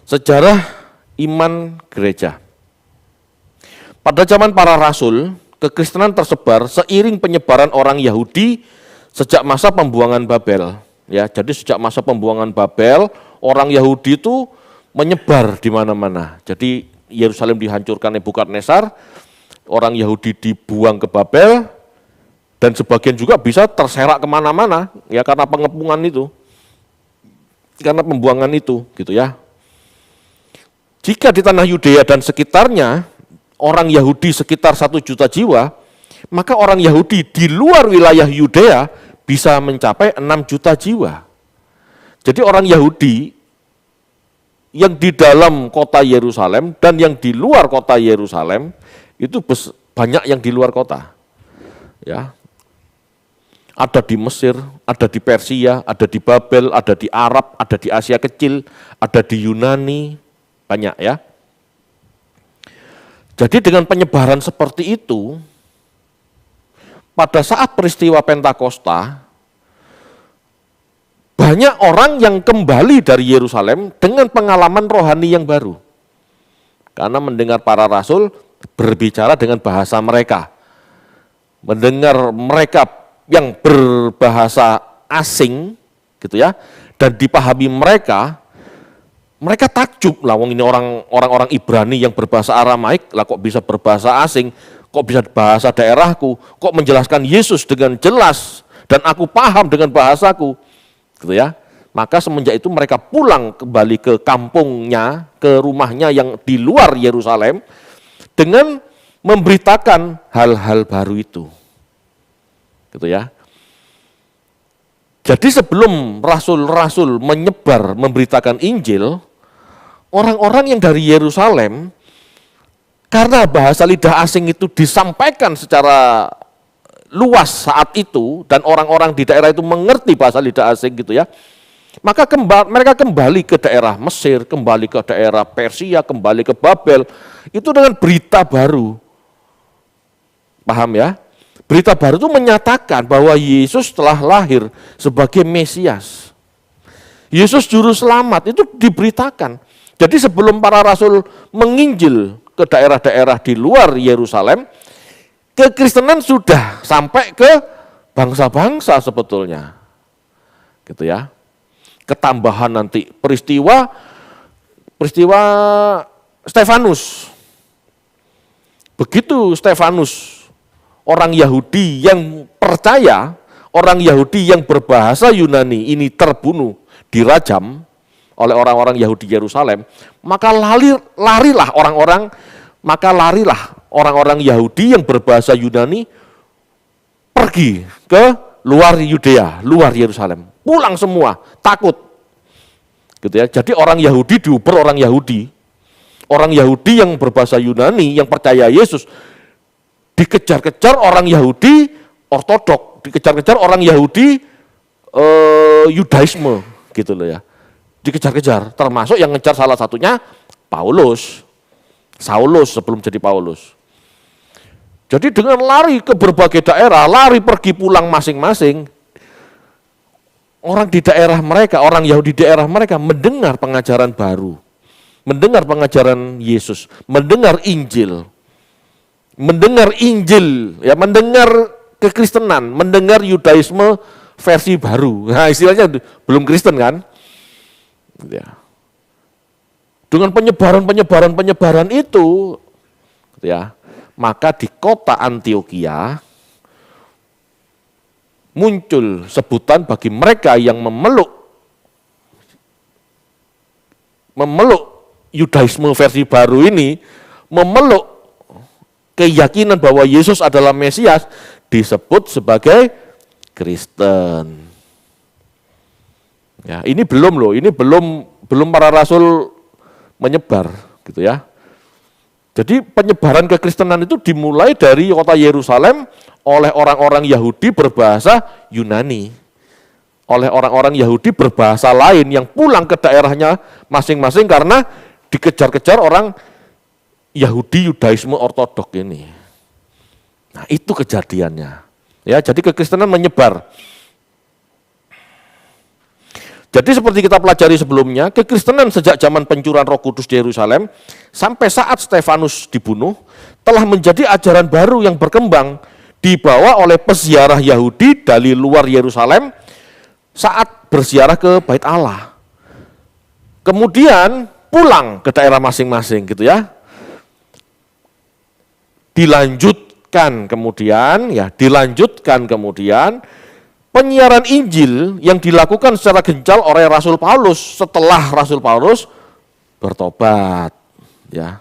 Sejarah iman gereja. Pada zaman para rasul, kekristenan tersebar seiring penyebaran orang Yahudi sejak masa pembuangan Babel. Ya, jadi sejak masa pembuangan Babel, orang Yahudi itu menyebar di mana-mana. Jadi Yerusalem dihancurkan Nebukadnezar, orang Yahudi dibuang ke Babel, dan sebagian juga bisa terserak kemana-mana, ya karena pengepungan itu, karena pembuangan itu, gitu ya. Jika di tanah Yudea dan sekitarnya, orang Yahudi sekitar 1 juta jiwa, maka orang Yahudi di luar wilayah Yudea bisa mencapai 6 juta jiwa. Jadi orang Yahudi yang di dalam kota Yerusalem dan yang di luar kota Yerusalem, itu banyak yang di luar kota. Ya. Ada di Mesir, ada di Persia, ada di Babel, ada di Arab, ada di Asia Kecil, ada di Yunani, banyak ya. Jadi dengan penyebaran seperti itu, pada saat peristiwa Pentakosta, banyak orang yang kembali dari Yerusalem dengan pengalaman rohani yang baru. Karena mendengar para rasul berbicara dengan bahasa mereka. Mendengar mereka yang berbahasa asing, gitu ya, dan dipahami mereka takjub lah, wong ini orang-orang Ibrani yang berbahasa Aramaik, lah kok bisa berbahasa asing, kok bisa bahasa daerahku, kok menjelaskan Yesus dengan jelas, dan aku paham dengan bahasaku, gitu ya. Maka semenjak itu mereka pulang kembali ke kampungnya, ke rumahnya yang di luar Yerusalem, dengan memberitakan hal-hal baru itu, gitu ya. Jadi sebelum rasul-rasul menyebar, memberitakan Injil, orang-orang yang dari Yerusalem, karena bahasa lidah asing itu disampaikan secara luas saat itu, dan orang-orang di daerah itu mengerti bahasa lidah asing gitu ya, maka mereka kembali ke daerah Mesir, kembali ke daerah Persia, kembali ke Babel, itu dengan berita baru. Paham ya? Berita baru itu menyatakan bahwa Yesus telah lahir sebagai Mesias. Yesus Juru Selamat itu diberitakan. Jadi sebelum para rasul menginjil ke daerah-daerah di luar Yerusalem, kekristenan sudah sampai ke bangsa-bangsa sebetulnya. Gitu ya. Ketambahan nanti peristiwa Stefanus. Begitu Stefanus, orang Yahudi yang percaya, orang Yahudi yang berbahasa Yunani ini terbunuh, dirajam oleh orang-orang Yahudi Yerusalem, maka larilah orang-orang Yahudi yang berbahasa Yunani pergi ke luar Yudea, luar Yerusalem. Pulang semua, takut. Gitu ya. Jadi orang Yahudi diuber orang Yahudi. Orang Yahudi yang berbahasa Yunani, yang percaya Yesus, dikejar-kejar orang Yahudi Ortodok, dikejar-kejar orang Yahudi Yudaisme, gitu loh ya. Dikejar-kejar, termasuk yang ngejar salah satunya Saulus sebelum jadi Paulus. Jadi dengan lari ke berbagai daerah, lari pergi pulang masing-masing, orang di daerah mereka, orang Yahudi di daerah mereka mendengar pengajaran baru, mendengar pengajaran Yesus, mendengar Injil, ya, mendengar kekristenan, mendengar Yudaisme versi baru. Nah, istilahnya belum Kristen kan? Ya. Dengan penyebaran itu, ya, maka di kota Antiokhia muncul sebutan bagi mereka yang memeluk Yudaisme versi baru ini, memeluk keyakinan bahwa Yesus adalah Mesias, disebut sebagai Kristen. Ya, ini belum para rasul menyebar, gitu ya. Jadi penyebaran kekristenan itu dimulai dari kota Yerusalem oleh orang-orang Yahudi berbahasa Yunani, oleh orang-orang Yahudi berbahasa lain yang pulang ke daerahnya masing-masing karena dikejar-kejar orang Yahudi Yudaisme Ortodok ini. Nah, itu kejadiannya. Ya, jadi kekristenan menyebar. Jadi seperti kita pelajari sebelumnya, kekristenan sejak zaman pencurahan Roh Kudus di Yerusalem sampai saat Stefanus dibunuh telah menjadi ajaran baru yang berkembang dibawa oleh peziarah Yahudi dari luar Yerusalem saat berziarah ke Bait Allah. Kemudian pulang ke daerah masing-masing gitu ya. Dilanjutkan kemudian penyiaran Injil yang dilakukan secara gencar oleh Rasul Paulus setelah Rasul Paulus bertobat. Ya,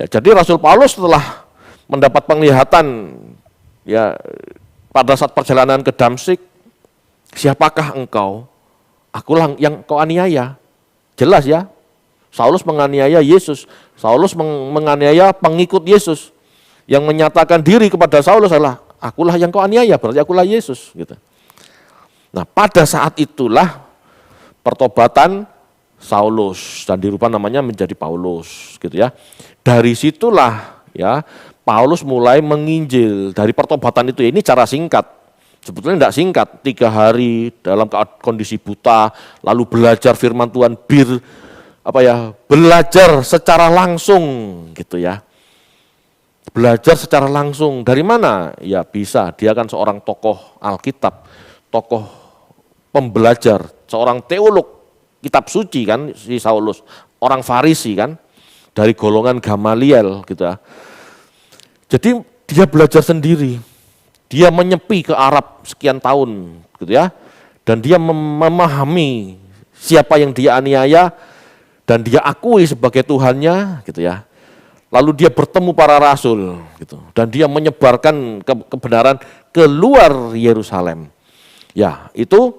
jadi Rasul Paulus setelah mendapat penglihatan ya pada saat perjalanan ke Damsyik, siapakah engkau? Akulah yang kau aniaya. Jelas ya, Saulus menganiaya Yesus, Saulus menganiaya pengikut Yesus. Yang menyatakan diri kepada Saulus adalah, akulah yang kau aniaya, berarti akulah Yesus. Gitu. Nah pada saat itulah pertobatan Saulus dan dirubah namanya menjadi Paulus. Gitu ya. Dari situlah ya Paulus mulai menginjil dari pertobatan itu. Ini cara singkat, sebetulnya tidak singkat, 3 hari dalam kondisi buta, lalu belajar firman Tuhan, belajar secara langsung gitu ya. Belajar secara langsung dari mana? Ya bisa, dia kan seorang tokoh Alkitab, tokoh pembelajar, seorang teolog kitab suci kan si Saulus, orang Farisi kan, dari golongan Gamaliel gitu ya. Jadi dia belajar sendiri, dia menyepi ke Arab sekian tahun gitu ya, dan dia memahami siapa yang dia aniaya dan dia akui sebagai Tuhannya gitu ya. Lalu dia bertemu para rasul gitu, dan dia menyebarkan kebenaran ke luar Yerusalem. Ya, itu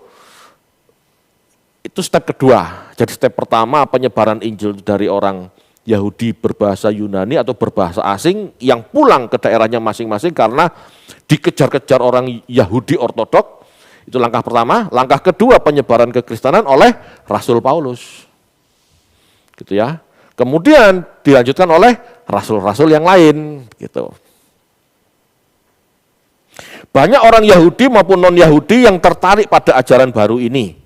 step kedua. Jadi step pertama penyebaran Injil dari orang Yahudi berbahasa Yunani atau berbahasa asing yang pulang ke daerahnya masing-masing karena dikejar-kejar orang Yahudi ortodok. Itu langkah pertama. Langkah kedua penyebaran kekristenan oleh Rasul Paulus. Gitu ya. Kemudian dilanjutkan oleh rasul-rasul yang lain gitu. Banyak orang Yahudi maupun non-Yahudi yang tertarik pada ajaran baru ini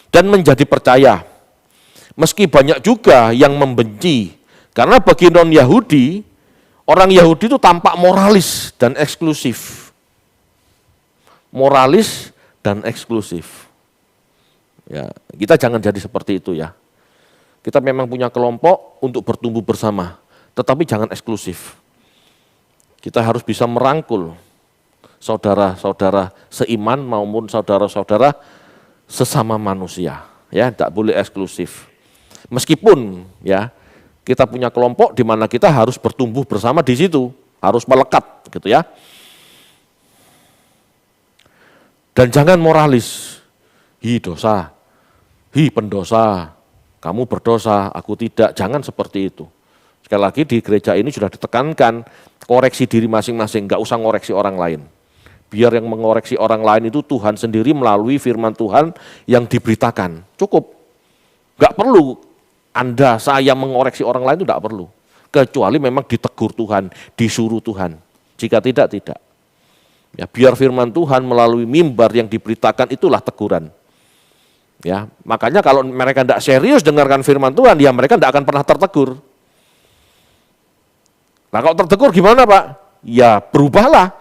dan menjadi percaya. Meski banyak juga yang membenci, karena bagi non-Yahudi, orang Yahudi itu tampak moralis dan eksklusif. Moralis dan eksklusif. Ya, kita jangan jadi seperti itu ya. Kita memang punya kelompok untuk bertumbuh bersama, tetapi jangan eksklusif. Kita harus bisa merangkul saudara-saudara seiman maupun saudara-saudara sesama manusia. Ya, tidak boleh eksklusif. Meskipun ya kita punya kelompok di mana kita harus bertumbuh bersama di situ, harus melekat gitu ya. Dan jangan moralis, hi dosa, hi pendosa, kamu berdosa, aku tidak, jangan seperti itu. Sekali lagi di gereja ini sudah ditekankan, koreksi diri masing-masing, enggak usah ngoreksi orang lain. Biar yang mengoreksi orang lain itu Tuhan sendiri melalui firman Tuhan yang diberitakan, cukup. Enggak perlu Anda, saya mengoreksi orang lain itu enggak perlu. Kecuali memang ditegur Tuhan, disuruh Tuhan. Jika tidak, tidak. Ya, biar firman Tuhan melalui mimbar yang diberitakan itulah teguran. Ya, makanya kalau mereka tidak serius dengarkan firman Tuhan, ya mereka tidak akan pernah tertegur. Nah kalau tertegur gimana Pak? Ya berubahlah,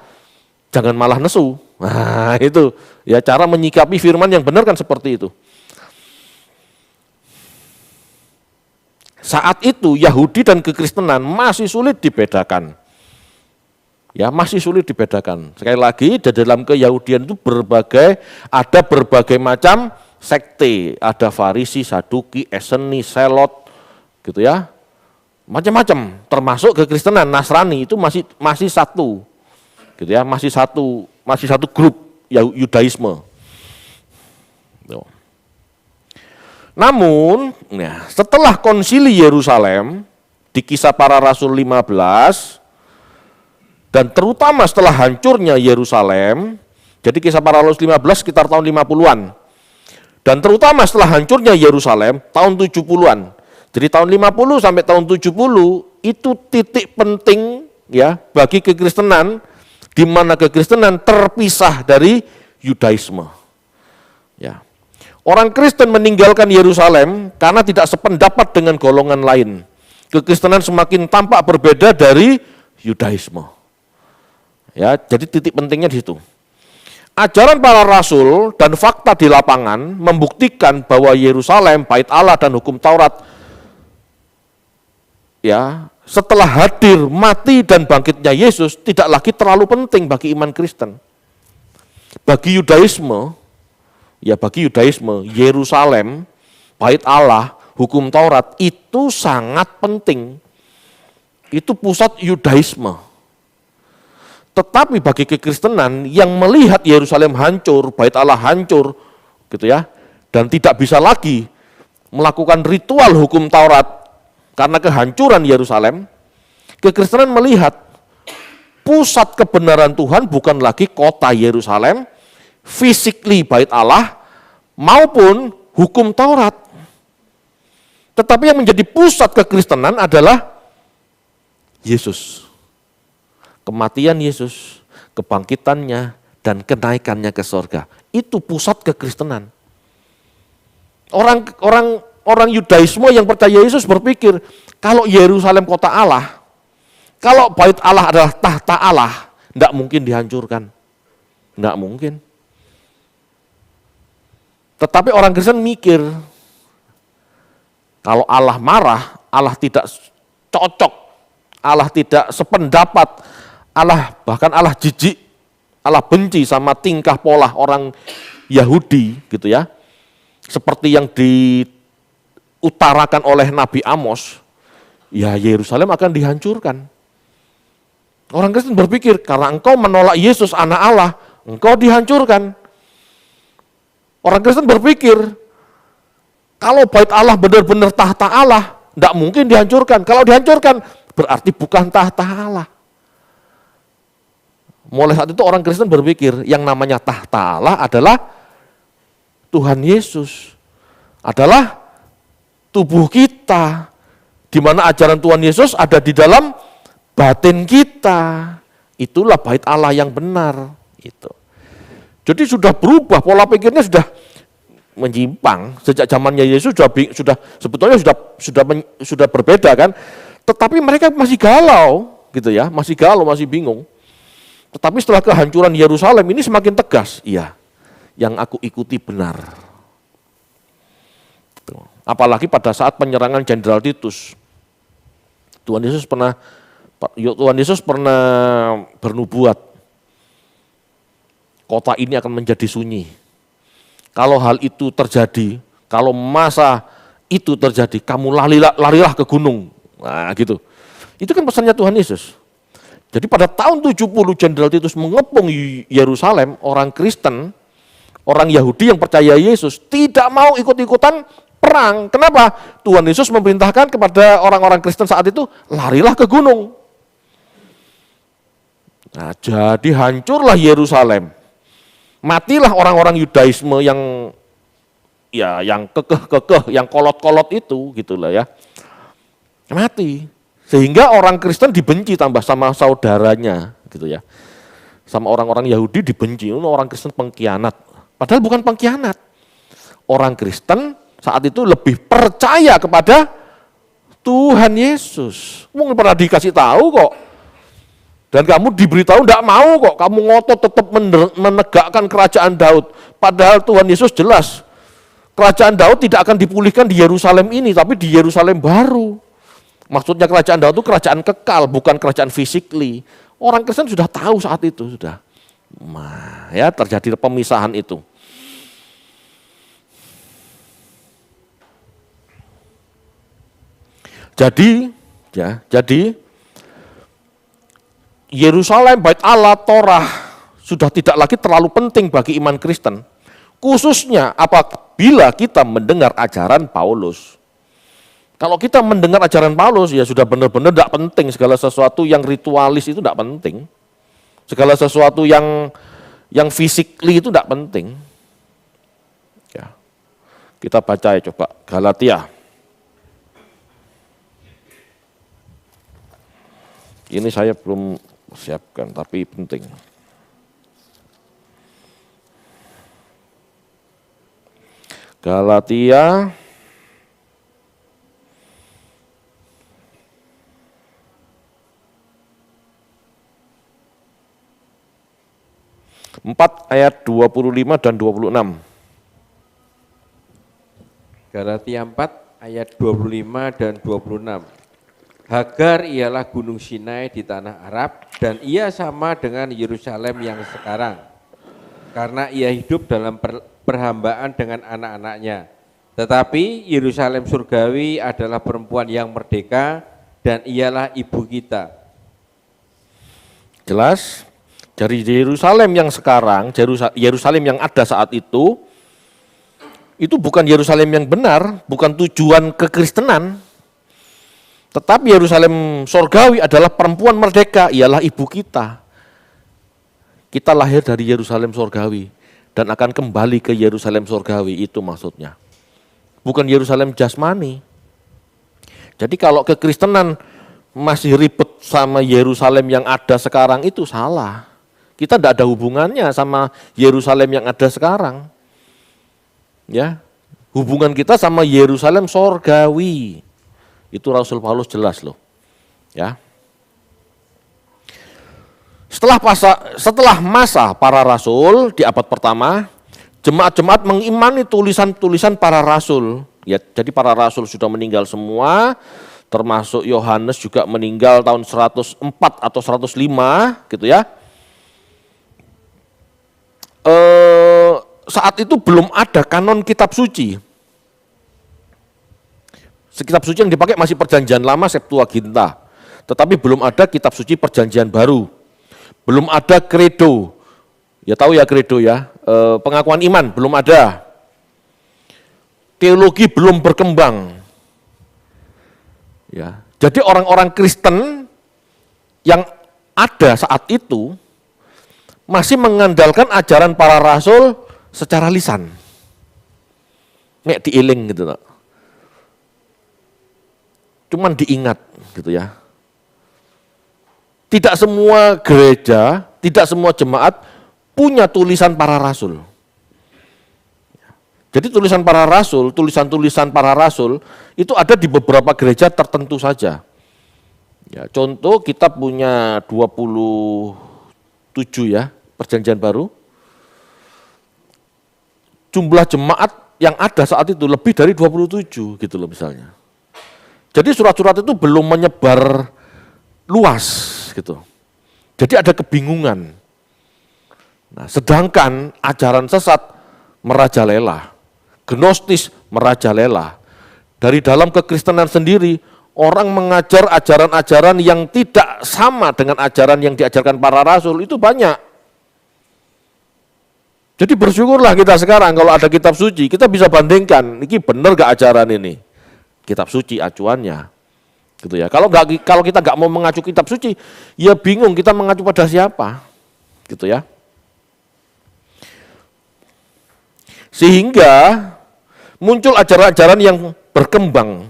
jangan malah nesu. Nah itu, ya cara menyikapi firman yang benar kan seperti itu. Saat itu Yahudi dan kekristenan masih sulit dibedakan. Ya masih sulit dibedakan. Sekali lagi di dalam keyahudian itu ada berbagai macam sekte, ada Farisi, Saduki, Eseni, Selot, gitu ya, macam-macam. Termasuk kekristenan, Nasrani itu masih satu, gitu ya, masih satu grup Yudaisme. Namun, ya, setelah Konsili Yerusalem di Kisah Para Rasul 15 dan terutama setelah hancurnya Yerusalem, jadi Kisah Para Rasul 15 sekitar tahun 50-an. Dan terutama setelah hancurnya Yerusalem tahun 70-an. Jadi tahun 50 sampai tahun 70 itu titik penting ya bagi kekristenan, di mana kekristenan terpisah dari Yudaisme. Ya. Orang Kristen meninggalkan Yerusalem karena tidak sependapat dengan golongan lain. Kekristenan semakin tampak berbeda dari Yudaisme. Ya, jadi titik pentingnya di situ. Ajaran para rasul dan fakta di lapangan membuktikan bahwa Yerusalem, Bait Allah dan hukum Taurat ya, setelah hadir, mati dan bangkitnya Yesus tidak lagi terlalu penting bagi iman Kristen. Bagi Yudaisme, Yerusalem, Bait Allah, hukum Taurat itu sangat penting. Itu pusat Yudaisme. Tetapi bagi kekristenan yang melihat Yerusalem hancur, Bait Allah hancur, gitu ya, dan tidak bisa lagi melakukan ritual hukum Taurat karena kehancuran Yerusalem, kekristenan melihat pusat kebenaran Tuhan bukan lagi kota Yerusalem, physically Bait Allah, maupun hukum Taurat. Tetapi yang menjadi pusat kekristenan adalah Yesus. Kematian Yesus, kebangkitannya, dan kenaikannya ke surga. Itu pusat kekristenan. Orang Yudaisme yang percaya Yesus berpikir, kalau Yerusalem kota Allah, kalau Bait Allah adalah tahta Allah, tidak mungkin dihancurkan. Tidak mungkin. Tetapi orang Kristen mikir, kalau Allah marah, Allah tidak cocok, Allah tidak sependapat, bahkan Allah jijik, Allah benci sama tingkah pola orang Yahudi gitu ya. Seperti yang diutarakan oleh Nabi Amos, ya Yerusalem akan dihancurkan. Orang Kristen berpikir, karena engkau menolak Yesus anak Allah, engkau dihancurkan. Orang Kristen berpikir, kalau Bait Allah benar-benar tahta Allah, tidak mungkin dihancurkan. Kalau dihancurkan, berarti bukan tahta Allah. Mulai saat itu orang Kristen berpikir, yang namanya tahta Allah adalah Tuhan Yesus. Adalah tubuh kita, di mana ajaran Tuhan Yesus ada di dalam batin kita. Itulah Bait Allah yang benar. Itu. Jadi sudah berubah, pola pikirnya sudah menyimpang. Sejak zamannya Yesus sudah sebetulnya sudah berbeda kan. Tetapi mereka masih galau gitu ya, masih galau, masih bingung. Tetapi setelah kehancuran Yerusalem ini semakin tegas, iya, yang aku ikuti benar. Apalagi pada saat penyerangan Jenderal Titus. Tuhan Yesus pernah bernubuat, kota ini akan menjadi sunyi. Kalau hal itu terjadi, kalau masa itu terjadi, kamu larilah ke gunung. Nah gitu. Itu kan pesannya Tuhan Yesus. Jadi pada tahun 70 Jenderal Titus mengepung Yerusalem, orang Kristen, orang Yahudi yang percaya Yesus tidak mau ikut-ikutan perang. Kenapa? Tuhan Yesus memerintahkan kepada orang-orang Kristen saat itu, larilah ke gunung. Nah, jadi hancurlah Yerusalem. Matilah orang-orang Yudaisme yang kekeh, yang kolot-kolot itu, gitulah ya. Mati. Sehingga orang Kristen dibenci tambah sama saudaranya, gitu ya. Sama orang-orang Yahudi dibenci, orang Kristen pengkhianat. Padahal bukan pengkhianat. Orang Kristen saat itu lebih percaya kepada Tuhan Yesus. Mungkin pernah dikasih tahu kok. Dan kamu diberitahu tidak mau kok, kamu ngotot tetap menegakkan kerajaan Daud. Padahal Tuhan Yesus jelas, kerajaan Daud tidak akan dipulihkan di Yerusalem ini, tapi di Yerusalem baru. Maksudnya kerajaan Daud itu kerajaan kekal, bukan kerajaan physically. Orang Kristen sudah tahu saat itu, sudah. Nah, ya terjadi pemisahan itu. Jadi Yerusalem, Bait Allah, Torah sudah tidak lagi terlalu penting bagi iman Kristen. Khususnya apabila kita mendengar ajaran Paulus. Kalau kita mendengar ajaran Paulus, ya sudah benar-benar tidak penting. Segala sesuatu yang ritualis itu tidak penting. Segala sesuatu yang physically itu tidak penting. Ya. Kita baca ya coba, Galatia. Ini saya belum siapkan, tapi penting. Galatia 4 ayat 25 dan 26. Galatia 4 ayat 25 dan 26. Hagar ialah gunung Sinai di tanah Arab dan ia sama dengan Yerusalem yang sekarang. Karena ia hidup dalam perhambaan dengan anak-anaknya. Tetapi Yerusalem surgawi adalah perempuan yang merdeka dan ialah ibu kita. Jelas? Dari Yerusalem yang sekarang, Yerusalem yang ada saat itu bukan Yerusalem yang benar, bukan tujuan kekristenan. Tetapi Yerusalem surgawi adalah perempuan merdeka, ialah ibu kita. Kita lahir dari Yerusalem surgawi dan akan kembali ke Yerusalem surgawi, itu maksudnya. Bukan Yerusalem jasmani. Jadi kalau kekristenan masih ribet sama Yerusalem yang ada sekarang, itu salah. Kita tidak ada hubungannya sama Yerusalem yang ada sekarang. Ya, hubungan kita sama Yerusalem surgawi. Itu Rasul Paulus jelas loh. Ya. Setelah masa para rasul di abad pertama, jemaat-jemaat mengimani tulisan-tulisan para rasul. Ya, jadi para rasul sudah meninggal semua, termasuk Yohanes juga meninggal tahun 104 atau 105 gitu ya. Saat itu belum ada kanon kitab suci. Kitab suci yang dipakai masih Perjanjian Lama, Septuaginta. Tetapi belum ada kitab suci Perjanjian Baru. Belum ada kredo. Ya tahu ya kredo ya, pengakuan iman belum ada. Teologi belum berkembang. Ya. Jadi orang-orang Kristen yang ada saat itu masih mengandalkan ajaran para rasul secara lisan. Nek diiling gitu. Cuman diingat gitu ya. Tidak semua gereja, tidak semua jemaat punya tulisan para rasul. Jadi tulisan-tulisan para rasul itu ada di beberapa gereja tertentu saja. Ya, contoh kita punya 27 ya, Perjanjian Baru. Jumlah jemaat yang ada saat itu lebih dari 27 gitu loh misalnya. Jadi surat-surat itu belum menyebar luas gitu. Jadi ada kebingungan. Nah, sedangkan ajaran sesat merajalela, gnostis merajalela. Dari dalam kekristenan sendiri, orang mengajar ajaran-ajaran yang tidak sama dengan ajaran yang diajarkan para rasul, itu banyak. Jadi bersyukurlah kita sekarang kalau ada kitab suci, kita bisa bandingkan, ini benar gak ajaran ini? Kitab suci acuannya. Gitu ya. Kalau kita nggak mau mengacu kitab suci, ya bingung kita mengacu pada siapa. Gitu ya. Sehingga muncul ajaran-ajaran yang berkembang,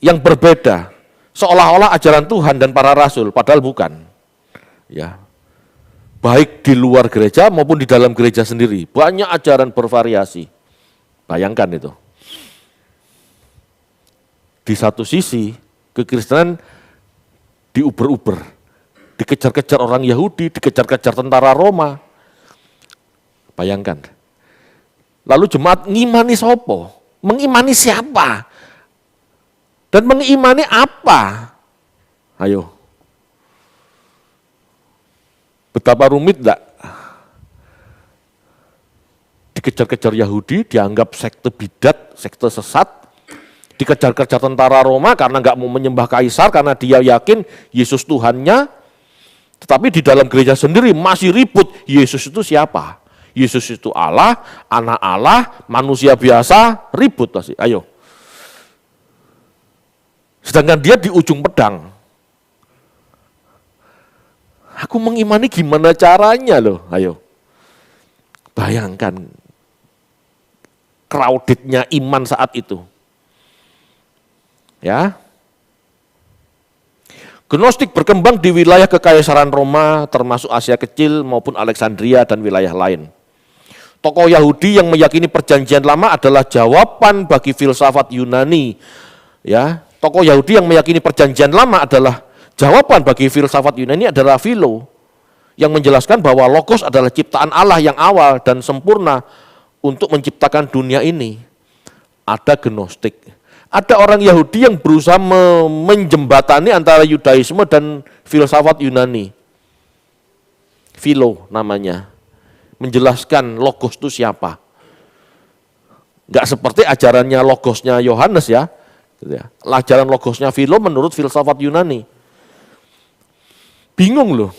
yang berbeda, seolah-olah ajaran Tuhan dan para rasul, padahal bukan. Ya. Baik di luar gereja maupun di dalam gereja sendiri, banyak ajaran bervariasi. Bayangkan itu. Di satu sisi, kekristenan diuber-uber, dikejar-kejar orang Yahudi, dikejar-kejar tentara Roma. Bayangkan. Lalu jemaat ngimani sopo, mengimani siapa, dan mengimani apa? Ayo. Betapa rumit enggak? Dikejar-kejar Yahudi, dianggap sekte bidat, sekte sesat, dikejar-kejar tentara Roma karena nggak mau menyembah kaisar, karena dia yakin Yesus Tuhannya, tetapi di dalam gereja sendiri masih ribut, Yesus itu siapa? Yesus itu Allah, anak Allah, manusia biasa, ribut pasti. Ayo. Sedangkan dia di ujung pedang. Aku mengimani gimana caranya loh, ayo. Bayangkan crowdednya iman saat itu. Ya. Gnostik berkembang di wilayah kekaisaran Roma termasuk Asia Kecil maupun Alexandria dan wilayah lain. Tokoh Yahudi yang meyakini perjanjian lama adalah jawaban bagi filsafat Yunani. Ya, tokoh Yahudi yang meyakini perjanjian lama adalah jawaban bagi filsafat Yunani adalah Philo yang menjelaskan bahwa logos adalah ciptaan Allah yang awal dan sempurna untuk menciptakan dunia ini. Ada gnostik. Ada orang Yahudi yang berusaha menjembatani antara Yudaisme dan filsafat Yunani. Philo namanya. Menjelaskan logos itu siapa. Enggak seperti ajarannya logosnya Yohanes ya. Ajaran logosnya Philo menurut filsafat Yunani. Bingung loh.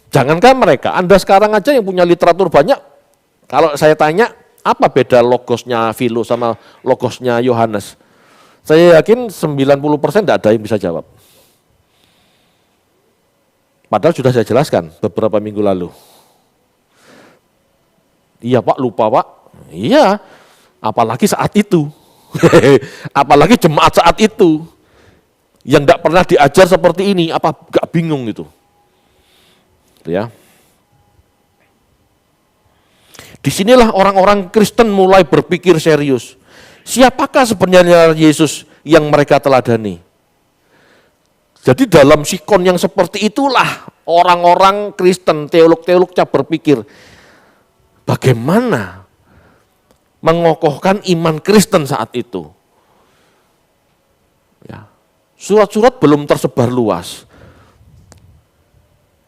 Jangankan mereka, Anda sekarang aja yang punya literatur banyak, kalau saya tanya, apa beda logosnya Philo sama logosnya Yohanes? Saya yakin 90% tidak ada yang bisa jawab. Padahal sudah saya jelaskan beberapa minggu lalu. Iya Pak, lupa Pak. Iya, apalagi saat itu. Apalagi jemaat saat itu. Yang tidak pernah diajar seperti ini, apa gak bingung gitu. Ya. Disinilah orang-orang Kristen mulai berpikir serius. Siapakah sebenarnya Yesus yang mereka teladani? Jadi dalam sikon yang seperti itulah orang-orang Kristen, teolog-teolognya berpikir, bagaimana mengokohkan iman Kristen saat itu. Ya. Surat-surat belum tersebar luas.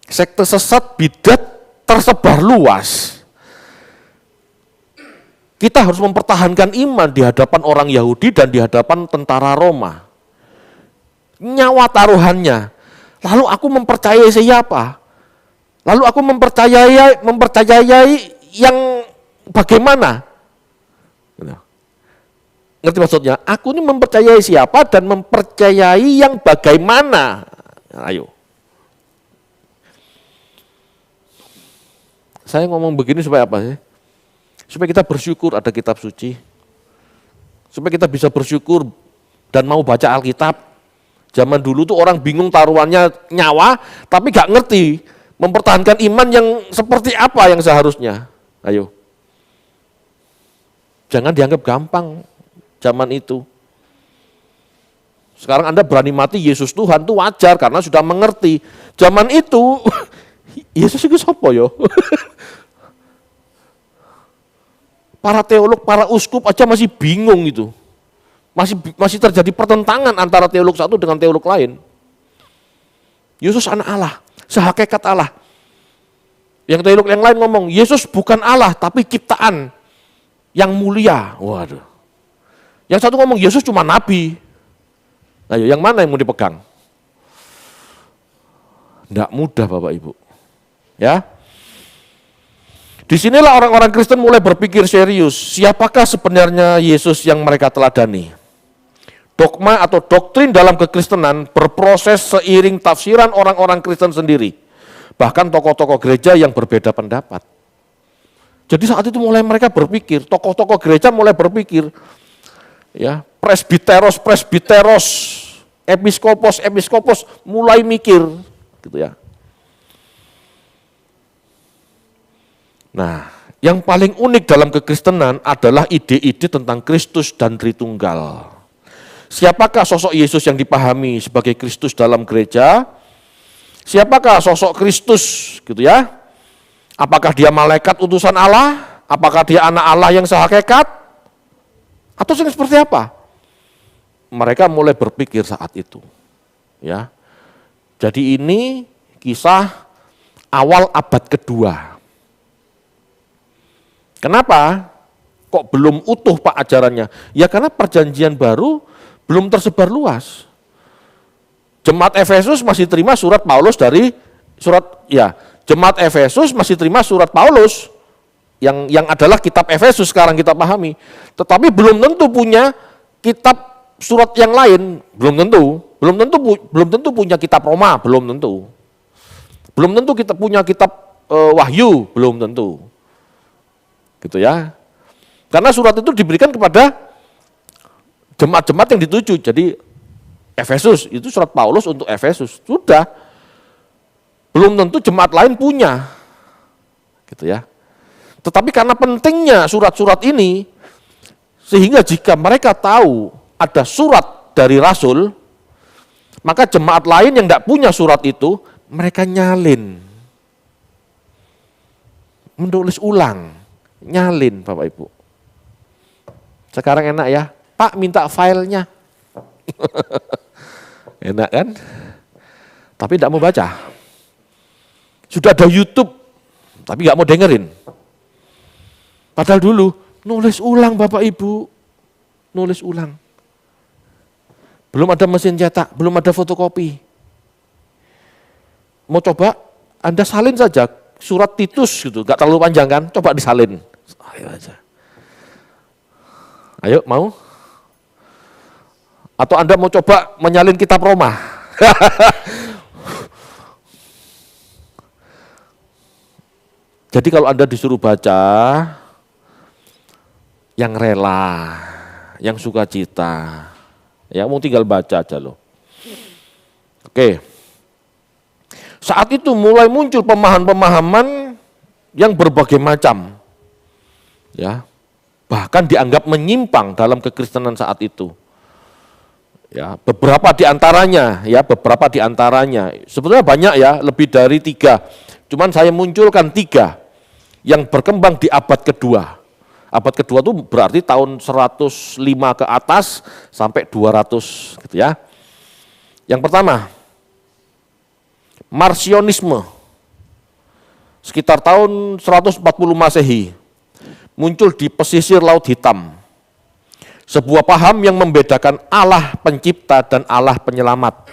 Sekte sesat bidat tersebar luas. Kita harus mempertahankan iman di hadapan orang Yahudi dan di hadapan tentara Roma. Nyawa taruhannya. Lalu aku mempercayai siapa? Lalu aku mempercayai yang bagaimana? Ngerti maksudnya? Aku ini mempercayai siapa dan mempercayai yang bagaimana? Ayo. Saya ngomong begini supaya apa sih? Supaya kita bersyukur ada kitab suci. Supaya kita bisa bersyukur dan mau baca Alkitab. Zaman dulu tuh orang bingung taruhannya nyawa, tapi gak ngerti mempertahankan iman yang seperti apa yang seharusnya. Ayo. Jangan dianggap gampang zaman itu. Sekarang Anda berani mati Yesus Tuhan itu wajar karena sudah mengerti. Zaman itu Yesus itu siapa ya? Para teolog, para uskup aja masih bingung itu. Masih terjadi pertentangan antara teolog satu dengan teolog lain. Yesus anak Allah, sehakikat Allah. Yang teolog yang lain ngomong, Yesus bukan Allah tapi ciptaan yang mulia. Waduh. Yang satu ngomong Yesus cuma nabi. Ayo, yang mana yang mau dipegang? Tidak mudah Bapak Ibu. Ya. Disinilah orang-orang Kristen mulai berpikir serius, siapakah sebenarnya Yesus yang mereka teladani? Dogma atau doktrin dalam kekristenan berproses seiring tafsiran orang-orang Kristen sendiri. Bahkan tokoh-tokoh gereja yang berbeda pendapat. Jadi saat itu mulai mereka berpikir, tokoh-tokoh gereja mulai berpikir, ya, presbiteros, episkopos mulai mikir, gitu ya. Nah, yang paling unik dalam kekristenan adalah ide-ide tentang Kristus dan Tritunggal. Siapakah sosok Yesus yang dipahami sebagai Kristus dalam gereja? Siapakah sosok Kristus, gitu ya? Apakah dia malaikat utusan Allah? Apakah dia anak Allah yang sehakikat? Atau seperti apa? Mereka mulai berpikir saat itu. Ya. Jadi ini kisah awal abad kedua. Kenapa? Kok belum utuh Pak ajarannya? Ya karena perjanjian baru belum tersebar luas. Jemaat Efesus masih terima surat Paulus Jemaat Efesus masih terima surat Paulus yang adalah kitab Efesus sekarang kita pahami. Tetapi belum tentu punya kitab surat yang lain, belum tentu punya kitab Roma, belum tentu. Belum tentu kita punya kitab Wahyu, belum tentu. Gitu ya. Karena surat itu diberikan kepada jemaat-jemaat yang dituju. Jadi Efesus itu surat Paulus untuk Efesus. Sudah. Belum tentu jemaat lain punya. Gitu ya. Tetapi karena pentingnya surat-surat ini, sehingga jika mereka tahu ada surat dari Rasul, maka jemaat lain yang tidak punya surat itu, mereka nyalin. Menulis ulang, nyalin Bapak Ibu. Sekarang enak ya, Pak minta filenya. Enak kan? Tapi tidak mau baca. Sudah ada YouTube, tapi nggak mau dengerin. Padahal dulu, nulis ulang Bapak Ibu, nulis ulang. Belum ada mesin cetak, belum ada fotokopi. Mau coba, Anda salin saja, surat Titus gitu, nggak terlalu panjang kan, coba disalin. Ayo aja. Ayo, mau? Atau Anda mau coba menyalin kitab Roma? Jadi kalau Anda disuruh baca, yang rela, yang sukacita, ya mau tinggal baca aja loh. Oke. Saat itu mulai muncul pemahaman-pemahaman yang berbagai macam. Ya. Bahkan dianggap menyimpang dalam kekristenan saat itu. Ya, beberapa di antaranya, sebetulnya banyak ya, lebih dari 3. Cuman saya munculkan 3 yang berkembang di abad kedua. Abad kedua itu berarti tahun 105 ke atas sampai 200 gitu ya. Yang pertama, Marcionisme. Sekitar tahun 140 Masehi muncul di pesisir Laut Hitam. Sebuah paham yang membedakan Allah pencipta dan Allah penyelamat.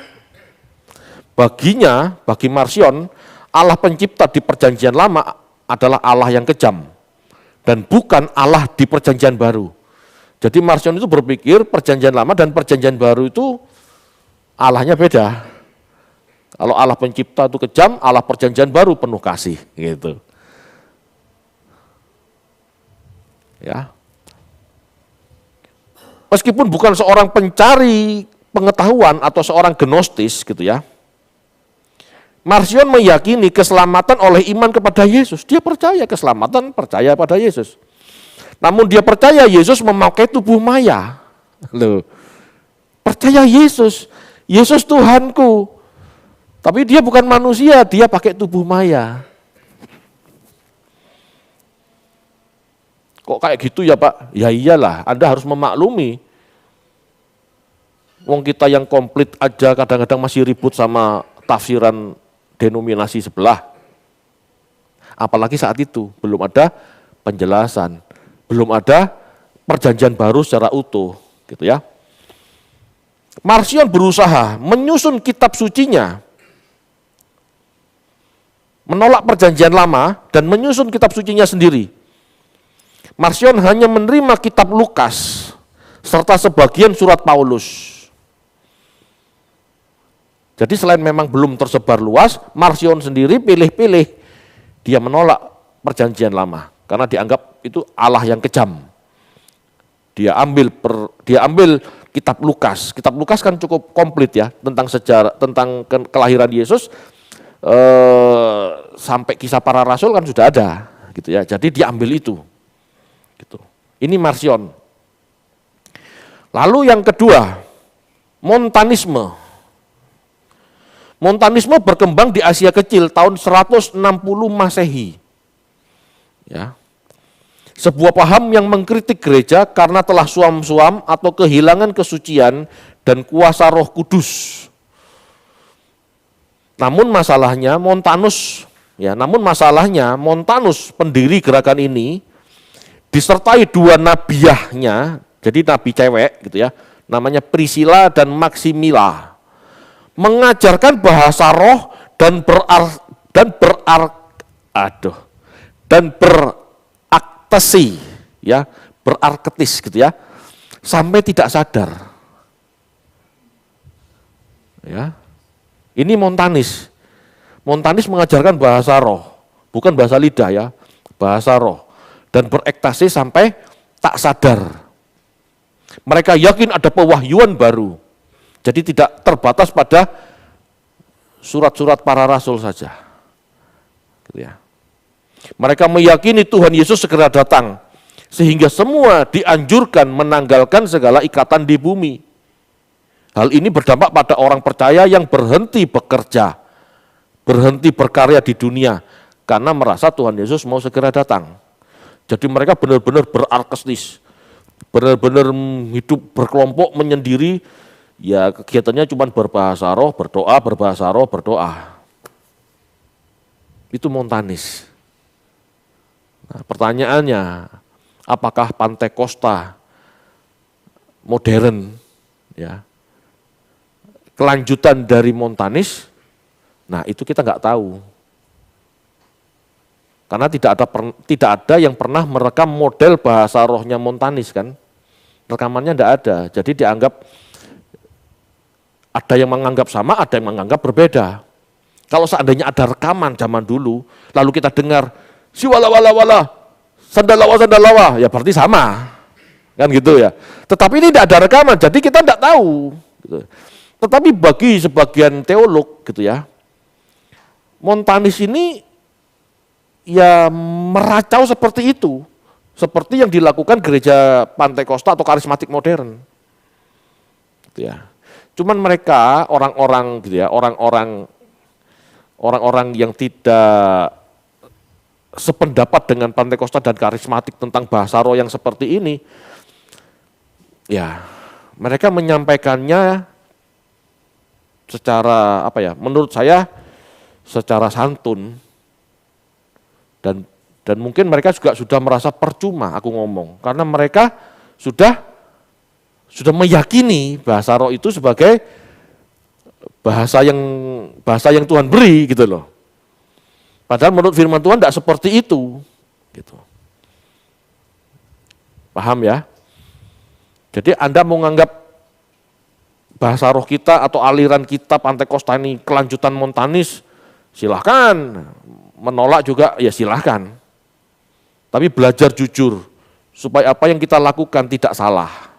Bagi Marcion, Allah pencipta di perjanjian lama adalah Allah yang kejam dan bukan Allah di perjanjian baru. Jadi Marcion itu berpikir perjanjian lama dan perjanjian baru itu Allahnya beda. Kalau Allah pencipta itu kejam, Allah perjanjian baru penuh kasih gitu. Ya. Meskipun bukan seorang pencari pengetahuan atau seorang gnostis gitu ya. Marcion meyakini keselamatan oleh iman kepada Yesus. Dia percaya keselamatan, percaya pada Yesus. Namun dia percaya Yesus memakai tubuh maya. Loh. Percaya Yesus Tuhanku. Tapi dia bukan manusia, dia pakai tubuh maya. Kok kayak gitu ya Pak? Ya iyalah, Anda harus memaklumi. Wong kita yang komplit aja kadang-kadang masih ribut sama tafsiran denominasi sebelah. Apalagi saat itu belum ada penjelasan, belum ada perjanjian baru secara utuh, gitu ya. Marcion berusaha menyusun kitab sucinya, menolak perjanjian lama dan menyusun kitab sucinya sendiri. Marcion hanya menerima kitab Lukas serta sebagian surat Paulus. Jadi selain memang belum tersebar luas, Marcion sendiri pilih-pilih, dia menolak perjanjian lama karena dianggap itu Allah yang kejam. Dia ambil kitab Lukas. Kitab Lukas kan cukup komplit ya tentang sejarah, tentang kelahiran Yesus sampai kisah para rasul kan sudah ada, gitu ya. Jadi dia ambil itu. Gitu. Ini Marcion. Lalu yang kedua, Montanisme. Montanisme berkembang di Asia Kecil tahun 160 Masehi. Ya. Sebuah paham yang mengkritik gereja karena telah suam-suam atau kehilangan kesucian dan kuasa Roh Kudus. Namun masalahnya Montanus pendiri gerakan ini disertai 2 nabiahnya, jadi nabi cewek gitu ya, namanya Priscilla dan Maximilla, mengajarkan bahasa roh dan beraktesi, ya, berarketis gitu ya, sampai tidak sadar. Ya, ini Montanis. Montanis mengajarkan bahasa roh, bukan bahasa lidah ya, bahasa roh. Dan berektasi sampai tak sadar. Mereka yakin ada pewahyuan baru. Jadi tidak terbatas pada surat-surat para rasul saja. Gitu ya. Mereka meyakini Tuhan Yesus segera datang, sehingga semua dianjurkan menanggalkan segala ikatan di bumi. Hal ini berdampak pada orang percaya yang berhenti bekerja, berhenti berkarya di dunia, karena merasa Tuhan Yesus mau segera datang. Jadi mereka benar-benar berarkestis, benar-benar hidup berkelompok, menyendiri, ya kegiatannya cuma berbahasa roh, berdoa, berbahasa roh, berdoa. Itu montanis. Nah, pertanyaannya, apakah Pantekosta modern, ya, kelanjutan dari montanis? Nah, itu kita nggak tahu. Karena tidak ada yang pernah merekam model bahasa rohnya montanis kan. Rekamannya tidak ada. Jadi dianggap ada yang menganggap sama, ada yang menganggap berbeda. Kalau seandainya ada rekaman zaman dulu, lalu kita dengar si wala wala wala, sandalawa, ya berarti sama. Kan gitu ya. Tetapi ini tidak ada rekaman, jadi kita tidak tahu. Gitu. Tetapi bagi sebagian teolog gitu ya, montanis ini ya meracau seperti itu, seperti yang dilakukan gereja Pantekosta atau karismatik modern. Gitu ya. Cuman mereka orang-orang gitu ya, orang-orang yang tidak sependapat dengan Pantekosta dan karismatik tentang bahasa roh yang seperti ini, ya mereka menyampaikannya secara apa ya? Menurut saya secara santun. Dan mungkin mereka juga sudah merasa percuma aku ngomong, karena mereka sudah meyakini bahasa roh itu sebagai bahasa yang Tuhan beri gitu loh. Padahal menurut firman Tuhan tidak seperti itu. Gitu. Paham ya? Jadi Anda mau nganggap bahasa roh kita atau aliran kita Pantekosta ini kelanjutan montanis, silahkan. Menolak juga ya silahkan. Tapi belajar jujur supaya apa yang kita lakukan tidak salah.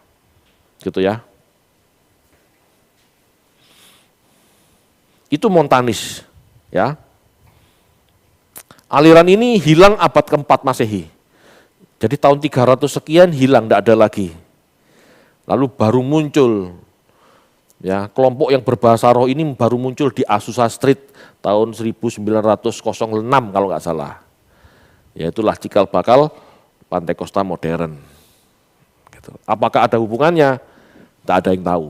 Gitu ya. Itu montanis, ya. Aliran ini hilang abad ke-4 Masehi. Jadi tahun 300 sekian hilang, tidak ada lagi. Lalu baru muncul, ya, kelompok yang berbahasa roh ini baru muncul di Azusa Street tahun 1906 kalau nggak salah. Yaitulah cikal bakal Pantekosta modern. Gitu. Apakah ada hubungannya? Tak ada yang tahu.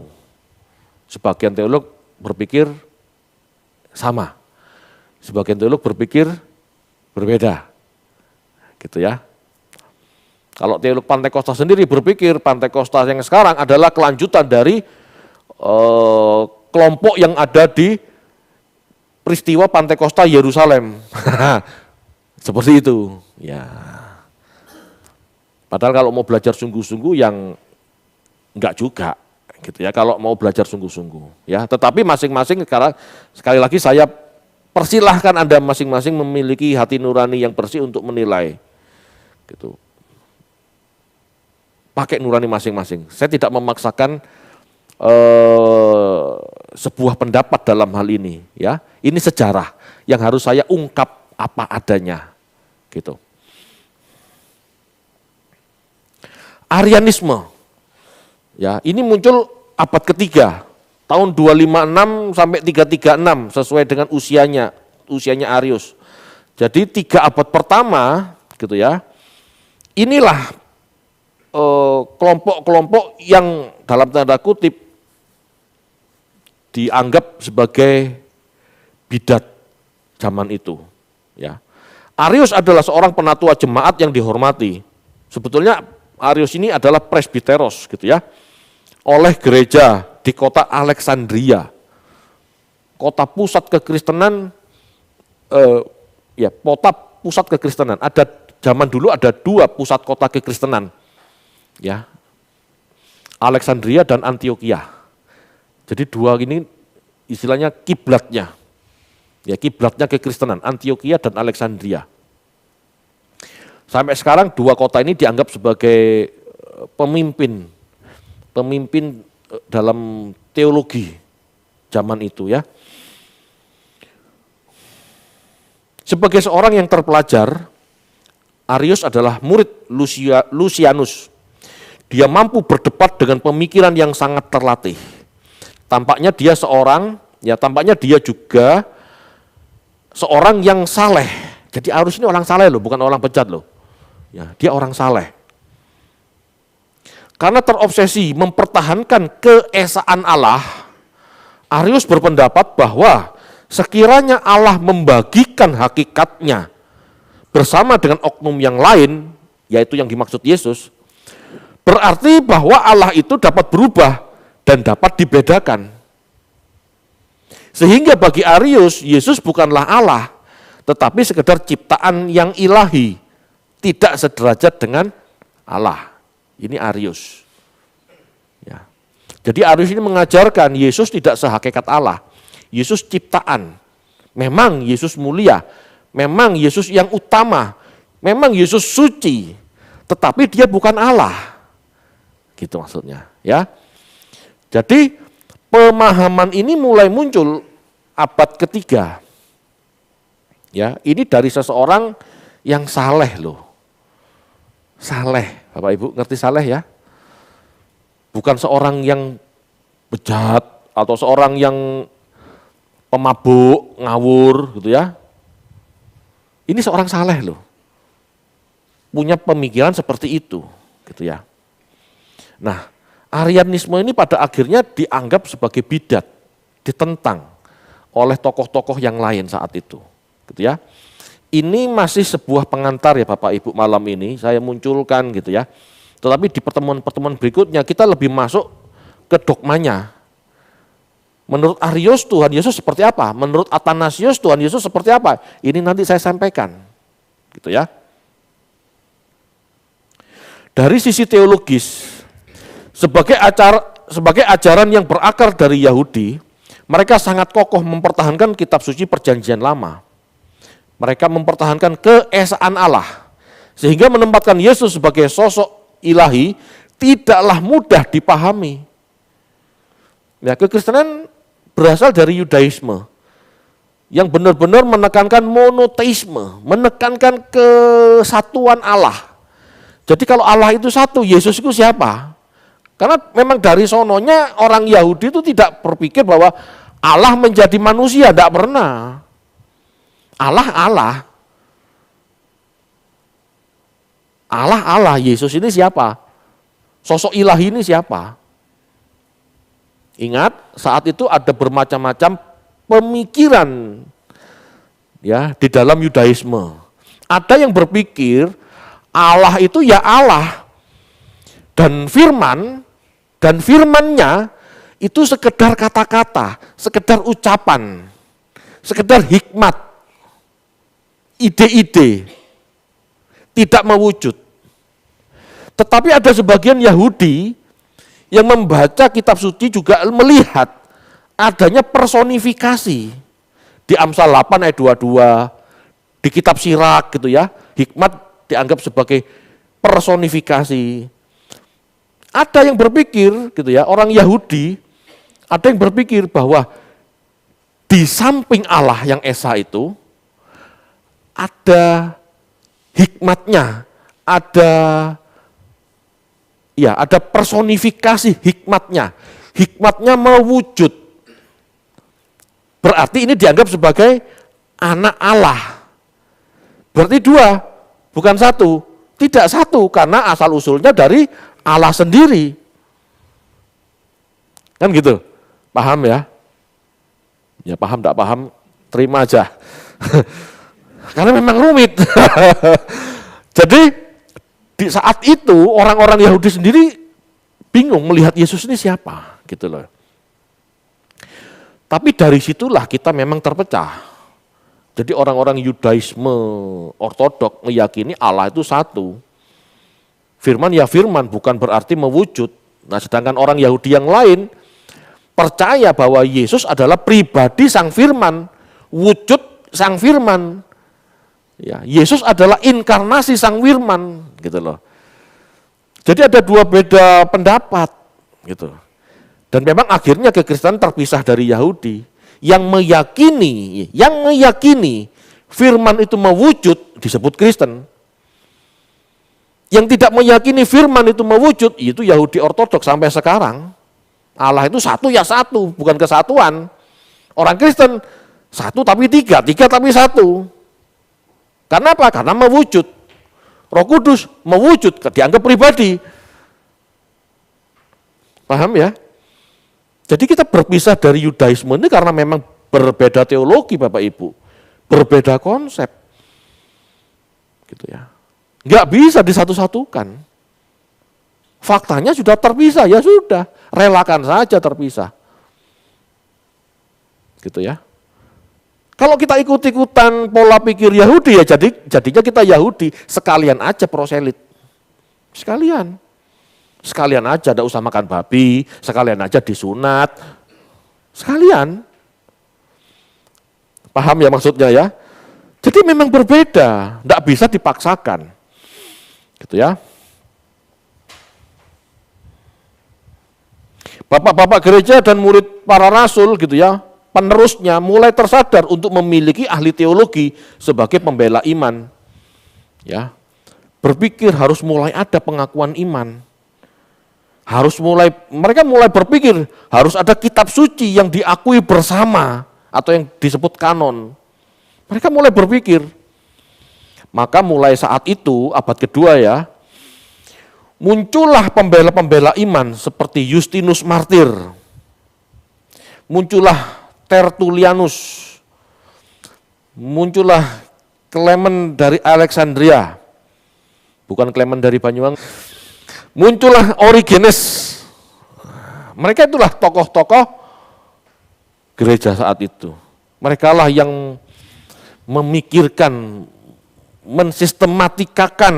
Sebagian teolog berpikir sama, sebagian teolog berpikir berbeda. Gitu ya. Kalau teolog Pantekosta sendiri berpikir Pantekosta yang sekarang adalah kelanjutan dari kelompok yang ada di peristiwa Pantekosta Yerusalem. Seperti itu. Ya. Padahal kalau mau belajar sungguh-sungguh yang enggak juga gitu ya, kalau mau belajar sungguh-sungguh ya. Tetapi masing-masing sekali lagi saya persilahkan Anda masing-masing memiliki hati nurani yang bersih untuk menilai. Gitu. Pakai nurani masing-masing. Saya tidak memaksakan sebuah pendapat dalam hal ini, ya. Ini sejarah yang harus saya ungkap apa adanya, gitu. Arianisme, ya, ini muncul abad ketiga, tahun 256 sampai 336 sesuai dengan usianya Arius. Jadi 3 abad pertama, gitu ya. Inilah kelompok-kelompok yang dalam tanda kutip dianggap sebagai bidat zaman itu. Ya. Arius adalah seorang penatua jemaat yang dihormati. Sebetulnya Arius ini adalah presbiteros gitu ya, oleh gereja di kota Alexandria, kota pusat kekristenan, kota pusat kekristenan. Ada zaman dulu ada 2 pusat kota kekristenan, ya, Alexandria dan Antioquia. Jadi 2 ini istilahnya kiblatnya, ya, kiblatnya kekristenan, Antioquia dan Alexandria. Sampai sekarang 2 kota ini dianggap sebagai pemimpin dalam teologi zaman itu, ya. Sebagai seorang yang terpelajar, Arius adalah murid Lucianus. Dia mampu berdebat dengan pemikiran yang sangat terlatih. Tampaknya dia juga seorang yang saleh. Jadi Arius ini orang saleh loh, bukan orang bejat loh. Ya, dia orang saleh. Karena terobsesi mempertahankan keesaan Allah, Arius berpendapat bahwa sekiranya Allah membagikan hakikatnya bersama dengan oknum yang lain, yaitu yang dimaksud Yesus, berarti bahwa Allah itu dapat berubah dan dapat dibedakan. Sehingga bagi Arius, Yesus bukanlah Allah, tetapi sekedar ciptaan yang ilahi, tidak sederajat dengan Allah. Ini Arius. Ya. Jadi Arius ini mengajarkan Yesus tidak sehakikat Allah. Yesus ciptaan. Memang Yesus mulia, memang Yesus yang utama, memang Yesus suci, tetapi dia bukan Allah. Gitu maksudnya, ya. Jadi pemahaman ini mulai muncul abad ketiga. Ya, ini dari seseorang yang saleh loh. Saleh, Bapak Ibu ngerti saleh ya? Bukan seorang yang bejat atau seorang yang pemabuk, ngawur gitu ya. Ini seorang saleh loh. Punya pemikiran seperti itu, gitu ya. Nah, Arianisme ini pada akhirnya dianggap sebagai bidat, ditentang oleh tokoh-tokoh yang lain saat itu, gitu ya. Ini masih sebuah pengantar ya Bapak Ibu malam ini saya munculkan gitu ya. Tetapi di pertemuan-pertemuan berikutnya kita lebih masuk ke dogmanya. Menurut Arius Tuhan Yesus seperti apa? Menurut Athanasius Tuhan Yesus seperti apa? Ini nanti saya sampaikan. Gitu ya. Dari sisi teologis, sebagai ajaran yang berakar dari Yahudi, mereka sangat kokoh mempertahankan kitab suci Perjanjian Lama. Mereka mempertahankan keesaan Allah, sehingga menempatkan Yesus sebagai sosok ilahi tidaklah mudah dipahami. Ya, kekristenan berasal dari Yudaisme, yang benar-benar menekankan monoteisme, menekankan kesatuan Allah. Jadi kalau Allah itu satu, Yesus itu siapa? Karena memang dari sononya orang Yahudi itu tidak berpikir bahwa Allah menjadi manusia, tidak pernah. Allah, Yesus ini siapa? Sosok ilahi ini siapa? Ingat, saat itu ada bermacam-macam pemikiran ya di dalam Yudaisme. Ada yang berpikir Allah itu ya Allah dan firman-Nya itu sekedar kata-kata, sekedar ucapan, sekedar hikmat. Ide-ide tidak mewujud. Tetapi ada sebagian Yahudi yang membaca kitab suci juga melihat adanya personifikasi. Di Amsal 8 ayat 22, di kitab Sirak gitu ya, hikmat dianggap sebagai personifikasi. Ada yang berpikir gitu ya, orang Yahudi ada yang berpikir bahwa di samping Allah yang esa itu ada hikmatnya, ada personifikasi hikmatnya. Hikmatnya mewujud. Berarti ini dianggap sebagai anak Allah. Berarti dua, bukan satu. Tidak satu, karena asal usulnya dari Allah sendiri. Kan gitu, paham ya? Ya paham, tidak paham, terima aja. Karena memang rumit. Jadi di saat itu orang-orang Yahudi sendiri bingung melihat Yesus ini siapa, gitu loh. Tapi dari situlah kita memang terpecah. Jadi orang-orang Yudaisme ortodok meyakini Allah itu satu. Firman ya firman, bukan berarti mewujud. Nah, sedangkan orang Yahudi yang lain percaya bahwa Yesus adalah pribadi Sang Firman, wujud Sang Firman. Ya, Yesus adalah inkarnasi Sang Firman, gitu loh. Jadi ada dua beda pendapat, gitu. Dan memang akhirnya kekristenan terpisah dari Yahudi yang meyakini Firman itu mewujud disebut Kristen. Yang tidak meyakini firman itu mewujud, itu Yahudi Ortodoks sampai sekarang. Allah itu satu ya satu, bukan kesatuan. Orang Kristen satu tapi tiga, tiga tapi satu. Karena apa? Karena mewujud. Roh Kudus mewujud, dianggap pribadi. Paham ya? Jadi kita berpisah dari Yudaisme ini karena memang berbeda teologi Bapak Ibu. Berbeda konsep. Gitu ya. Nggak bisa disatu-satukan. Faktanya sudah terpisah, ya sudah. Relakan saja terpisah. Gitu ya. Kalau kita ikut-ikutan pola pikir Yahudi ya jadinya kita Yahudi, sekalian aja proselit. Sekalian. Sekalian aja, tidak usah makan babi, sekalian aja disunat. Sekalian. Paham ya maksudnya ya? Jadi memang berbeda, tidak bisa dipaksakan. Gitu ya. Bapak-bapak gereja dan murid para rasul gitu ya, penerusnya mulai tersadar untuk memiliki ahli teologi sebagai pembela iman. Ya. Berpikir harus mulai ada pengakuan iman. Mereka mulai berpikir harus ada kitab suci yang diakui bersama atau yang disebut kanon. Mereka mulai berpikir. Maka mulai saat itu, abad kedua ya, muncullah pembela-pembela iman seperti Justinus Martir, muncullah Tertullianus, muncullah Clement dari Alexandria, bukan Clement dari Banyuwangi, muncullah Origenes. Mereka itulah tokoh-tokoh gereja saat itu. Mereka lah yang memikirkan, mensistematikakan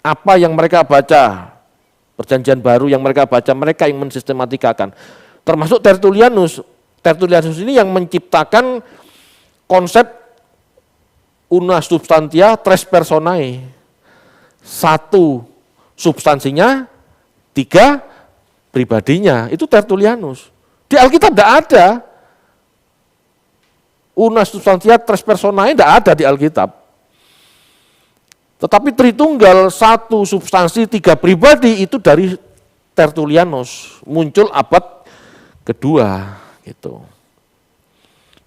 apa yang mereka baca, perjanjian baru yang mereka baca, mereka yang mensistematikakan. Termasuk Tertullianus. Tertullianus ini yang menciptakan konsep una substantia tres personae. Satu substansinya, tiga pribadinya. Itu Tertullianus. Di Alkitab tidak ada. Una substantia tres personae tidak ada di Alkitab. Tetapi Tritunggal, satu substansi, tiga pribadi itu dari Tertullianus, muncul abad kedua. Gitu.